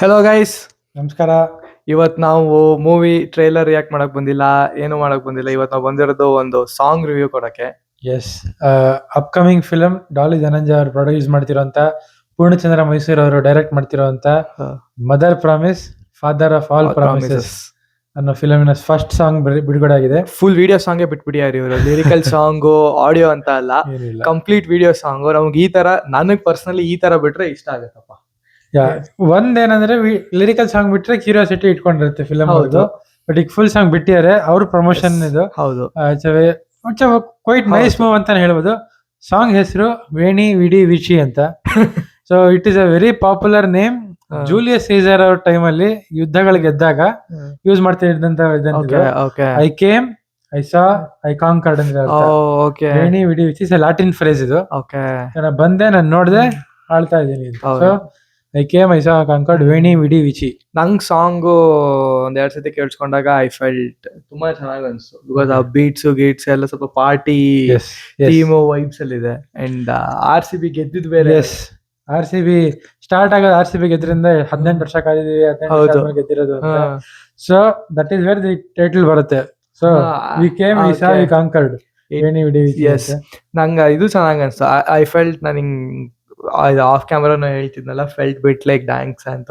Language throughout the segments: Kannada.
ಹೆಲೋ ಗೈಸ್, ನಮಸ್ಕಾರ. ಇವತ್ತು ನಾವು ಮೂವಿ ಟ್ರೈಲರ್ ರಿಯಾಕ್ಟ್ ಮಾಡಕ್ ಬಂದಿಲ್ಲ, ಏನು ಮಾಡಕ್ ಬಂದಿಲ್ಲ. ಇವತ್ತು ನಾವು ಬಂದಿರೋದು ಒಂದು ಸಾಂಗ್ ರಿವ್ಯೂ ಕೊಡಕ್ಕೆ. Yes, upcoming film Daali Dhananjaya ಅವರು ಪ್ರೊಡ್ಯೂಸ್ ಮಾಡ್ತಿರೋಂತ, ಪೂರ್ಣಚಂದ್ರ ಮೈಸೂರು ಅವರು ಡೈರೆಕ್ಟ್ ಮಾಡ್ತಿರೋಂತ mother promise father of all promises ಅನ್ನೋ ಫಿಲಮಿನ ಫಸ್ಟ್ ಸಾಂಗ್ ಬಿಡುಗಡೆ ಆಗಿದೆ. ಫುಲ್ ವಿಡಿಯೋ ಸಾಂಗ್ ಬಿಟ್ಬಿಡಿಯಾರಿ ಇವರು. ಲಿರಿಕಲ್ ಸಾಂಗು, ಆಡಿಯೋ ಅಂತ ಅಲ್ಲ, ಕಂಪ್ಲೀಟ್ ವಿಡಿಯೋ ಸಾಂಗ್. ನಮ್ಗೆ ಈ ತರ, ನನಗ್ ಪರ್ಸನಲಿ ಈ ತರ ಬಿಟ್ರೆ ಇಷ್ಟ ಆಗತ್ತಪ್ಪ. ಒಂದೇನಂದ್ರೆ ಲಿರಿಕಲ್ ಸಾಂಗ್ ಬಿಟ್ರೆ ಕ್ಯೂರಿಯಾಸಿಟಿ ಇಟ್ಕೊಂಡಿರುತ್ತೆ ಫಿಲಮ್ ಅವ್ರದ್ದು. ಬಟ್ ಈಗ ಫುಲ್ ಸಾಂಗ್ ಬಿಟ್ಟಿದ್ದಾರೆ, ಅವ್ರ ಪ್ರಮೋಷನ್ ಇದು. ಹೌದು, ಕ್ವೈಟ್ ನೈಸ್ ಮೂವ್ ಅಂತಾನೆ ಹೇಳ್ಬೋದು. ಸಾಂಗ್ ಹೆಸರು ವೇಣಿ ವಿಡಿ ವಿಚಿ ಅಂತ. So it is a very popular name. Julius Caesar ಅವ್ರ ಟೈಮ್ ಅಲ್ಲಿ ಯುದ್ಧಗಳು ಗೆದ್ದಾಗ ಯೂಸ್ ಮಾಡ್ತಾ ಇದ್ದಂತ I came, I saw, I conquered ಅಂದ್ರೆ veni vidi vici Latin phrase ಇದು. ನಾನು ಬಂದೆ, ನಾನು ನೋಡ್ದೆ, ಆಳ್ತಾ ಇದ್ದೀನಿ. So I came, I saw, conquered, veni vidi vici. ನಂಗ್ ಸಾಂಗು ಒಂದೆರಡು ಸತಿ ಕೇಳಿಸ್ಕೊಂಡಾಗ ಐ ಫೆಲ್ಟ್ ತುಂಬಾ ಚೆನ್ನಾಗಿ ಅನ್ಸ್ತು. ಬಿಕಾಸ್ ಆ ಬೀಟ್ಸ್ ಗೀಟ್ಸ್ ಎಲ್ಲ ಸ್ವಲ್ಪ ಪಾರ್ಟಿ ಥೀಮ್ ವೈಬ್ಸ್ ಅಲ್ಲಿ ಇದೆ. ಅಂಡ್ RCB ಗೆದ್ದಿದ್ ಬೇರೆ. RCB ಸ್ಟಾರ್ಟ್ ಆಗೋದು RCB ಗೆದ್ರಿಂದ 18 ವರ್ಷ ಕಾದಿದೀವಿ, 18 ವರ್ಷ ಗೆದ್ದಿರೋದು. So that is where the title ಬರುತ್ತೆ. So we came, we saw, we conquered, veni vidi vici. ನಂಗೆ ಇದು ಚೆನ್ನಾಗಿ ಅನ್ಸ್ತು. ಐ ಫೆಲ್ಟ್, ನಾನು ಆಫ್ ಕ್ಯಾಮರಾ ಹೇಳ್ತಿದ್ನಲ್ಲ, ಫೆಲ್ಟ್ ಬಿಟ್ ಲೈಕ್ ಡ್ಯಾನ್ಸ್ ಅಂತ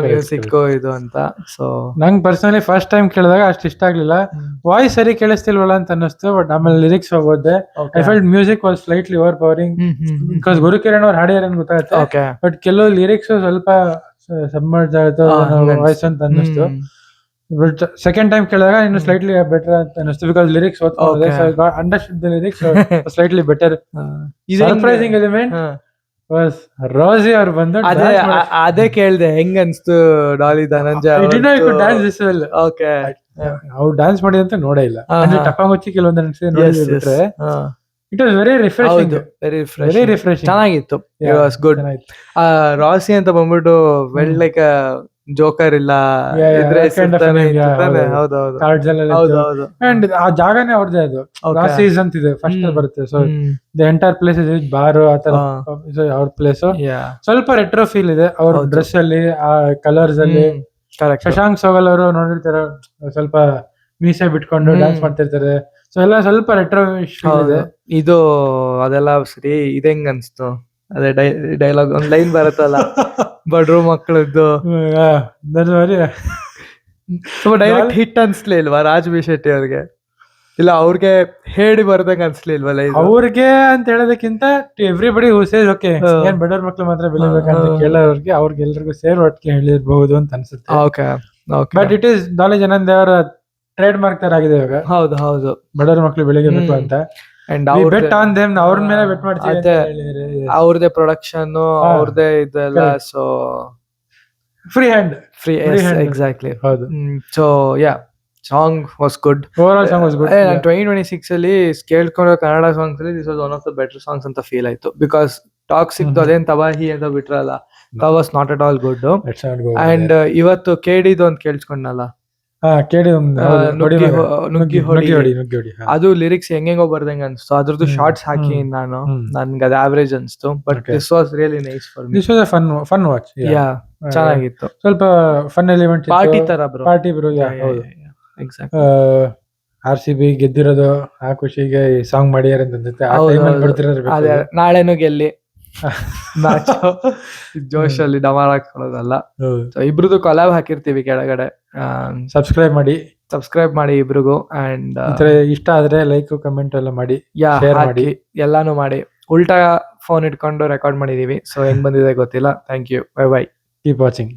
ಮ್ಯೂಸಿಕ್ ಇದು ಅಂತ. ಸೊ ನಂಗೆ ಪರ್ಸನಲಿ ಫಸ್ಟ್ ಟೈಮ್ ಕೇಳಿದಾಗ ಅಷ್ಟು ಇಷ್ಟ ಆಗ್ಲಿಲ್ಲ. ವಾಯ್ಸ್ ಸರಿ ಕೇಳಿಸ್ತಿಲ್ವಲ್ಲ ಅಂತ ಅನ್ನಿಸ್ತು. ಬಟ್ ಆಮೇಲೆ ಲಿರಿಕ್ಸ್ ಹೋಗೋದೆ. I felt music was slightly over powering. Because Gurukiran ಅವ್ರು ಹಾಡಿದಾರೆ ಅಂತ ಗೊತ್ತಾಗುತ್ತೆ. ಬಟ್ ಕೆಲವು ಲಿರಿಕ್ಸ್ ಸ್ವಲ್ಪ ಸಬ್ಮರ್ಜ್ ಆಗುತ್ತೆ ವಾಯ್ಸ್ ಅಂತ ಅನ್ನಿಸ್ತು. ಬಟ್ ಸೆಕೆಂಡ್ ಟೈಮ್ ಕೇಳಿದಾಗ ಇನ್ನು ಸ್ಲೈಟ್ಲಿ ಬೆಟರ್ ಅಂತ ಅನಿಸ್ತು. ಬಿಕಾಸ್ ಲಿರಿಕ್ಸ್ ಓದ್ಕೊಂಡಿದೆ, so I got understood the lyrics slightly better. Surprising element was Rosy ಅವ್ರು ಬಂದು ಅದೇ ಕೇಳ್ದೆ, ಹೆಂಗ್ ಅನ್ಸ್ತು Daali Dhananjaya dance this well. Okay, ಅವ್ರು ಡ್ಯಾನ್ಸ್ ಮಾಡಿದಂತ ನೋಡೇ ಇಲ್ಲ. ಟಪಾಂಗೊಚ್ಚಿ ಕೆಲವೊಂದು ನೋಡಿದ್ರೆ it was very refreshing, very refreshing, ಚೆನ್ನಾಗಿತ್ತು. It was good. ರಾಸಿ ಅಂತ ಬಂದ್ಬಿಟ್ಟು ವೆಲ್ ಲೈಕ್ ಜೋಕರ್ ಇಲ್ಲ, ಅಂಡ್ ಆ ಜಾಗನೇ ಅವ್ರದೇ. ಅದು ರಾಸೀಸ್ ಅಂತಿದೆ ಫಸ್ಟ್ ಬರುತ್ತೆ. So the entire place is bar, ಆತರ ಅವ್ರ ಪ್ಲೇಸ್. ಸ್ವಲ್ಪ ರೆಟ್ರೋ ಫೀಲ್ ಇದೆ ಅವ್ರ ಡ್ರೆಸ್ ಅಲ್ಲಿ, ಆ ಕಲರ್ಸ್ ಅಲ್ಲಿ. ಶಶಾಂಕ್ ಸೋಗಲ್ ಅವರು ನೋಡಿರ್ತಾರೆ, ಸ್ವಲ್ಪ ಮೀಸೆ ಬಿಟ್ಕೊಂಡು ಡ್ಯಾನ್ಸ್ ಮಾಡ್ತಿರ್ತಾರೆ. ಸೊ ಎಲ್ಲ ಸ್ವಲ್ಪ ರೆಟ್ರೋ ಇದೆ. ಇದು ಅದೆಲ್ಲ ಸರಿ. ಇದು ಹೆಂಗ್ ಅನ್ಸ್ತು? ಅದೇ ಡೈಲಾಗ್ ಒಂದ್ ಲೈನ್ ಬರುತ್ತಲ್ಲ, ಬಡ್ರು ಮಕ್ಕಳದ್ದು ಡೈರೆಕ್ಟ್ ಹಿಟ್ ಅನ್ಸ್ಲಿಲ್ವಾ ರಾಜ್ ಬಿ ಶೆಟ್ಟಿ ಅವ್ರಿಗೆ? ಇಲ್ಲ ಅವ್ರಿಗೆ ಹೇಳಿ ಬರ್ದಂಗ ಅನ್ಸ್ಲಿಲ್ವಲ್ಲ? ಅವ್ರಿಗೆ ಅಂತ ಹೇಳೋದಕ್ಕಿಂತ ಎವ್ರಿಬಡಿ ಹೂ ಸೇಸ್ ಓಕೆ, ಏನ್ ಬಡವ್ರ ಮಕ್ಳು ಮಾತ್ರ ಬೆಳಿಬೇಕಂತ ಕೇಳೋರ್ಗೆ, ಅವ್ರಿಗೆ ಎಲ್ರಿಗೂ ಸೇರ್ ಒಟ್ಟಿಗೆ ಹೇಳಿರ್ಬಹುದು ಅಂತ ಅನ್ಸುತ್ತೆ. But it is Daali Dhananjaya ಅವರ ಟ್ರೇಡ್ ಮಾರ್ಕ್ ತರ ಆಗಿದೆ ಇವಾಗ. ಹೌದು, ಬಡವ್ರ ಮಕ್ಳು ಬೆಳಿಬೇಕು ಅಂತ. ಅವ್ರ ಮೇಲೆ ಬೆಟ್ ಮಾಡ್ತೀವಿ. ಅವ್ರದೇ ಪ್ರೊಡಕ್ಷನ್, ಅವ್ರದೇ ಇದೆಲ್ಲ. So free hand exactly. ಹೌದು. So yeah, song was good. Over song was good. 2026 ಅಲ್ಲಿ ಕೇಳ್ಕೊಂಡ ಕನ್ನಡ ಸಾಂಗ್ಸ್ ಅಲ್ಲಿ this was one of the better songs ಅಂತ ಫೀಲ್ ಆಯ್ತು. ಬಿಕಾಸ್ ಟಾಕ್ಸಿಕ್ ಅದೇನ್ ತಬಾಹಿ ಅಂತ ಬಿಟ್ರಲ್ಲ, that was not at all good. And ಇವತ್ತು ಕೇಡಿದು ಅಂತ ಕೇಳಿಸ್ಕೊಂಡಲ್ಲ, ನುಗ್ಗಿ ಹೊಡಿ, ಅದು ಲಿರಿಕ್ಸ್ ಹೆಂಗೋ ಬರ್ದಂಗ ಅನ್ಸ್ತು. ಅದ್ರದ್ದು ಶಾರ್ಟ್ಸ್ ಹಾಕಿ ನನ್ಗೆ ಅದು ಆವರೇಜ್ ಅನ್ಸ್ತು. But this was really nice for me. This was a fun watch. Yeah, ಚೆನ್ನಾಗಿತ್ತು. ಸ್ವಲ್ಪ ಫನ್ ಎಲಿಮೆಂಟ್, ಪಾರ್ಟಿ ತರ bro. Party bro. Exactly. RCB ಗೆದ್ದಿರೋದು ಆ ಖುಷಿಗೆ ಈ ಸಾಂಗ್ ಮಾಡಿದಾರೆ ಅಂತ ಅನ್ಸುತ್ತೆ. ಆ ಟೈಮಲ್ಲಿ ಬರ್ತಿರೋದು ನಾಳೆನು ಗೆಲ್ಲಿ ಮ್ಯಾಚ್ ಜೋಶ್ ಅಲ್ಲಿ ಡಮಾರ್ ಹಾಕೊಳ್ಳೋದಲ್ಲ. ಇಬ್ರದ್ದು ಕೊಲಾಬ್ ಹಾಕಿರ್ತೀವಿ ಕೆಳಗಡೆ. ಸಬ್ಸ್ಕ್ರೈಬ್ ಮಾಡಿ ಇಬ್ರಿಗೂ. ಅಂಡ್ ಇಷ್ಟ ಆದ್ರೆ ಲೈಕ್, ಕಮೆಂಟ್ ಎಲ್ಲ ಮಾಡಿ, ಮಾಡಿ, ಎಲ್ಲಾನು ಮಾಡಿ. ಉಲ್ಟಾ ಫೋನ್ ಇಟ್ಕೊಂಡು ರೆಕಾರ್ಡ್ ಮಾಡಿದೀವಿ. ಸೊ ಹೆಂಗ್ ಬಂದಿದೆ ಗೊತ್ತಿಲ್ಲ. Thank you, bye bye, keep watching.